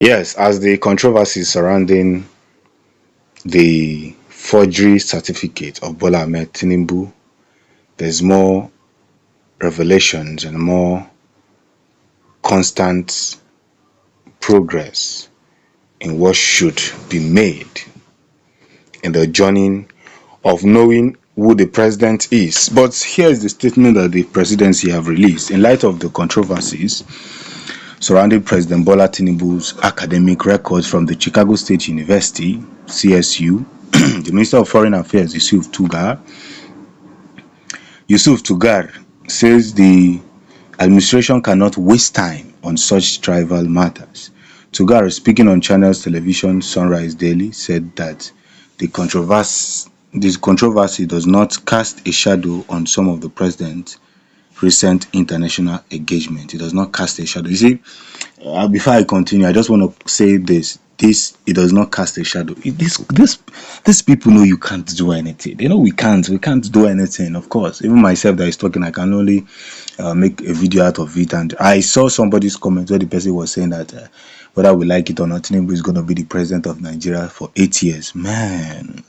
Yes, as the controversy surrounding the forgery certificate of Bola Ahmed Tinubu, there's more revelations and more constant progress in what should be made in the journey of knowing who the president is. But here is the statement that the presidency have released in light of the controversies surrounding President Bola Tinubu's academic records from the Chicago State University, CSU. The Minister of Foreign Affairs, Yusuf Tugar, says the administration cannot waste time on such trivial matters. Tugar, speaking on Channels Television Sunrise Daily, said that this controversy does not cast a shadow on some of the president's recent international engagement. It does not cast a shadow. You see, before I continue, I just want to say this. This it does not cast a shadow. These people know you can't do anything. They know we can't. We can't do anything. Of course, even myself that is talking, I can only make a video out of it. And I saw somebody's comment where the person was saying that whether we like it or not, Tinubu is going to be the president of Nigeria for 8 years. Man,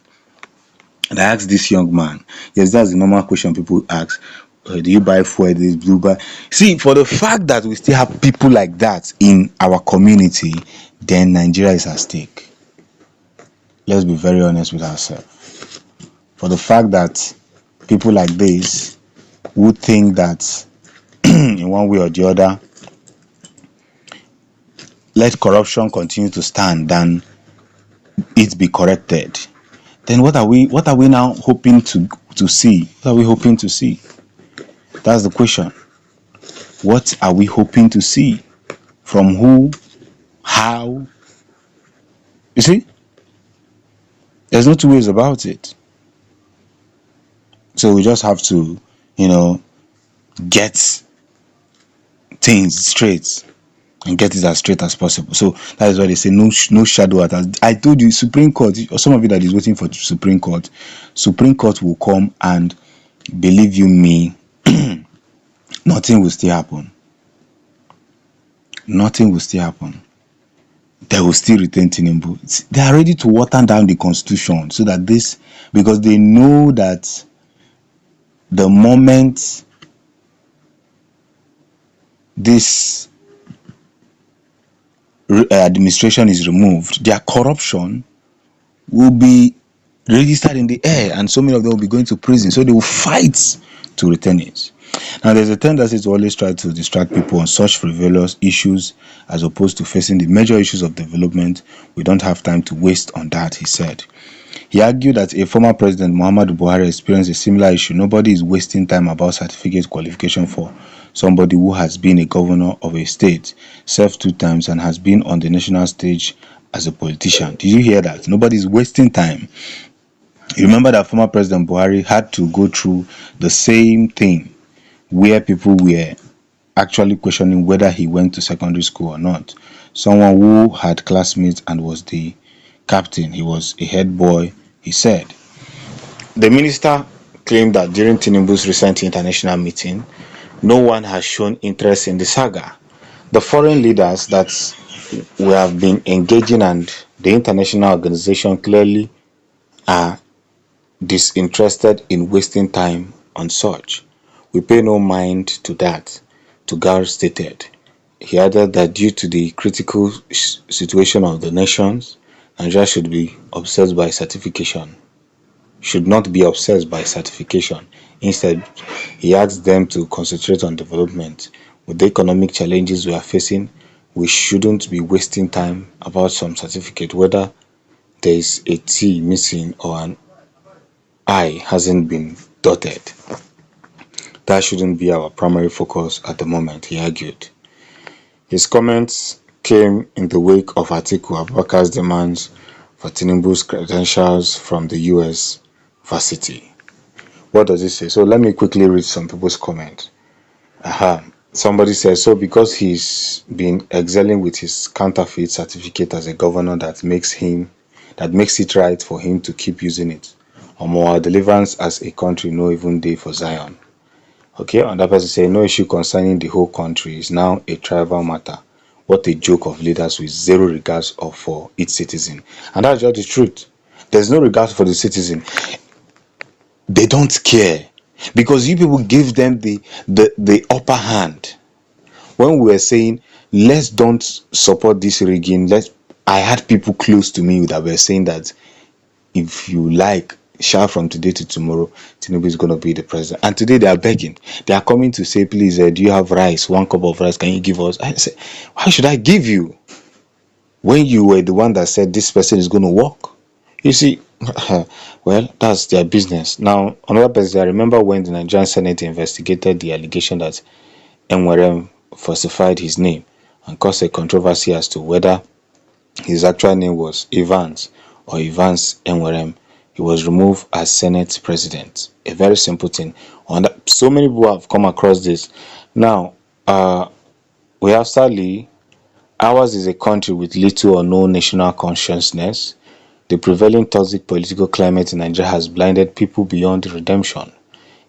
and I asked this young man, yes, that's the normal question people ask. Do you buy fuel? This blue buy. See, for the fact that we still have people like that in our community, then Nigeria is at stake. Let's be very honest with ourselves. For the fact that people like this would think that in one way or the other, let corruption continue to stand than it be corrected. Then what are we now hoping to see? What are we hoping to see? That's the question. What are we hoping to see? From who? How? You see, there's no two ways about it. So we just have to, you know, get things straight and get it as straight as possible. So that is why they say no shadow at us. I told you, Supreme Court, or some of you that is waiting for Supreme Court will come, and believe you me, nothing will still happen. Nothing will still happen. They will still retain Tinubu. They are ready to water down the constitution so that because they know that the moment this administration is removed, their corruption will be registered in the air, and so many of them will be going to prison. So they will fight to retain it. Now, there's a tendency to always try to distract people on such frivolous issues as opposed to facing the major issues of development. We don't have time to waste on that, he said. He argued that a former president, Muhammadu Buhari, experienced a similar issue. Nobody is wasting time about certificate qualification for somebody who has been a governor of a state, served 2 times, and has been on the national stage as a politician. Did you hear that? Nobody is wasting time. You remember that former President Buhari had to go through the same thing where people were actually questioning whether he went to secondary school or not. Someone who had classmates and was the captain, he was a head boy, he said. The minister claimed that during Tinubu's recent international meeting, no one has shown interest in the saga. The foreign leaders that we have been engaging and the international organization clearly are disinterested in wasting time on such. We pay no mind to that, Tugar stated. He added that due to the critical situation of the nations, Nigeria should not be obsessed by certification. Instead, he asked them to concentrate on development. With the economic challenges we are facing, we shouldn't be wasting time about some certificate, whether there is a T missing or an I hasn't been dotted. That shouldn't be our primary focus at the moment, he argued. His comments came in the wake of Atiku Abubakar's demands for Tinubu's credentials from the US varsity. What does it say? So let me quickly read some people's comments. Somebody says, so because he's been excelling with his counterfeit certificate as a governor, that makes it right for him to keep using it. Or more deliverance as a country, no even day for Zion. Okay, and that person say no issue concerning the whole country is now a tribal matter. What a joke of leaders with zero regards of for each citizen. And that's just the truth. There's no regard for the citizen. They don't care. Because you people give them the upper hand. When we were saying, let's don't support this rigging, I had people close to me that were saying that if you like, shall from today to tomorrow, Tinubu is going to be the president. And today they are begging. They are coming to say, please, do you have rice? 1 cup of rice, can you give us? I say, why should I give you? When you were the one that said this person is going to work. You see, well, that's their business. Now, another person, I remember when the Nigerian Senate investigated the allegation that NWRM falsified his name and caused a controversy as to whether his actual name was Evans or Evans NWRM. He was removed as Senate President. A very simple thing. So many people have come across this. Now, we have sadly, ours is a country with little or no national consciousness. The prevailing toxic political climate in Nigeria has blinded people beyond redemption.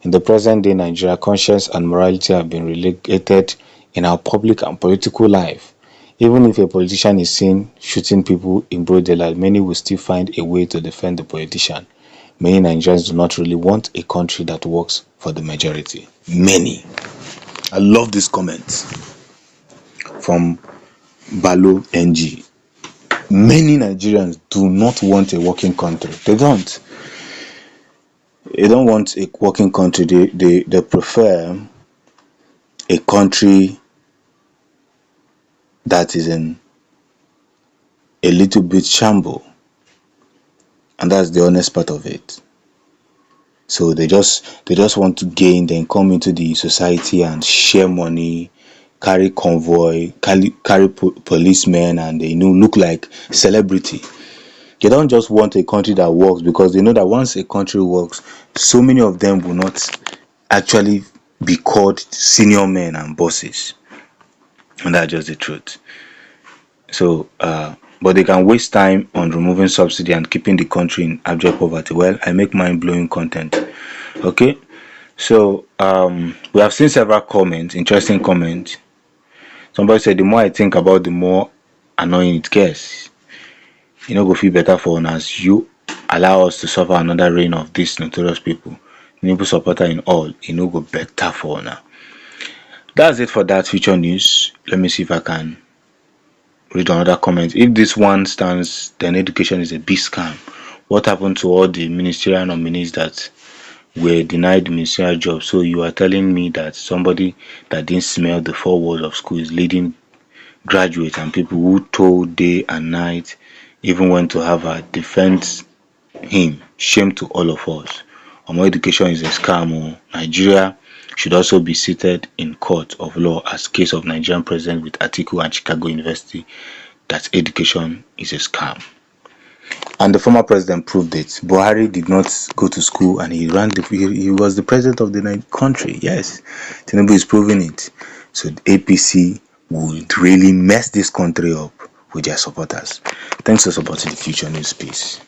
In the present day Nigeria, conscience and morality have been relegated in our public and political life. Even if a politician is seen shooting people in broad daylight, many will still find a way to defend the politician. Many Nigerians do not really want a country that works for the majority. Many. I love this comment from Balo NG. Many Nigerians do not want a working country. They don't. They don't want a working country. They prefer a country that is in a little bit shamble. And that's the honest part of it. So they just want to gain, then come into the society and share money, carry convoy, carry policemen, and they look like celebrity. They don't just want a country that works, because they know that once a country works, so many of them will not actually be called senior men and bosses. And that's just the truth. So, but they can waste time on removing subsidy and keeping the country in abject poverty. Well, I make mind-blowing content. Okay, so we have seen several comments, interesting comments. Somebody said, the more I think about, the more annoying it gets. You know, go feel better for us as you allow us to suffer another reign of these notorious people. Tinubu supporter in all, you know, go better for now. That's it for that future news. Let me see if I can read another comment. If this one stands, then education is a big scam. What happened to all the ministerial nominees that were denied ministerial jobs? So you are telling me that somebody that didn't smell the four walls of school is leading graduates and people who told day and night, even went to Harvard, defend him? Shame to all of us. More education is a scam. Nigeria should also be seated in court of law as case of Nigerian president with Atiku and Chicago University, that education is a scam. And the former president proved it. Buhari did not go to school and he was the president of the country. Yes, Tinubu is proving it. So the APC would really mess this country up with their supporters. Thanks for supporting the Future News. Peace.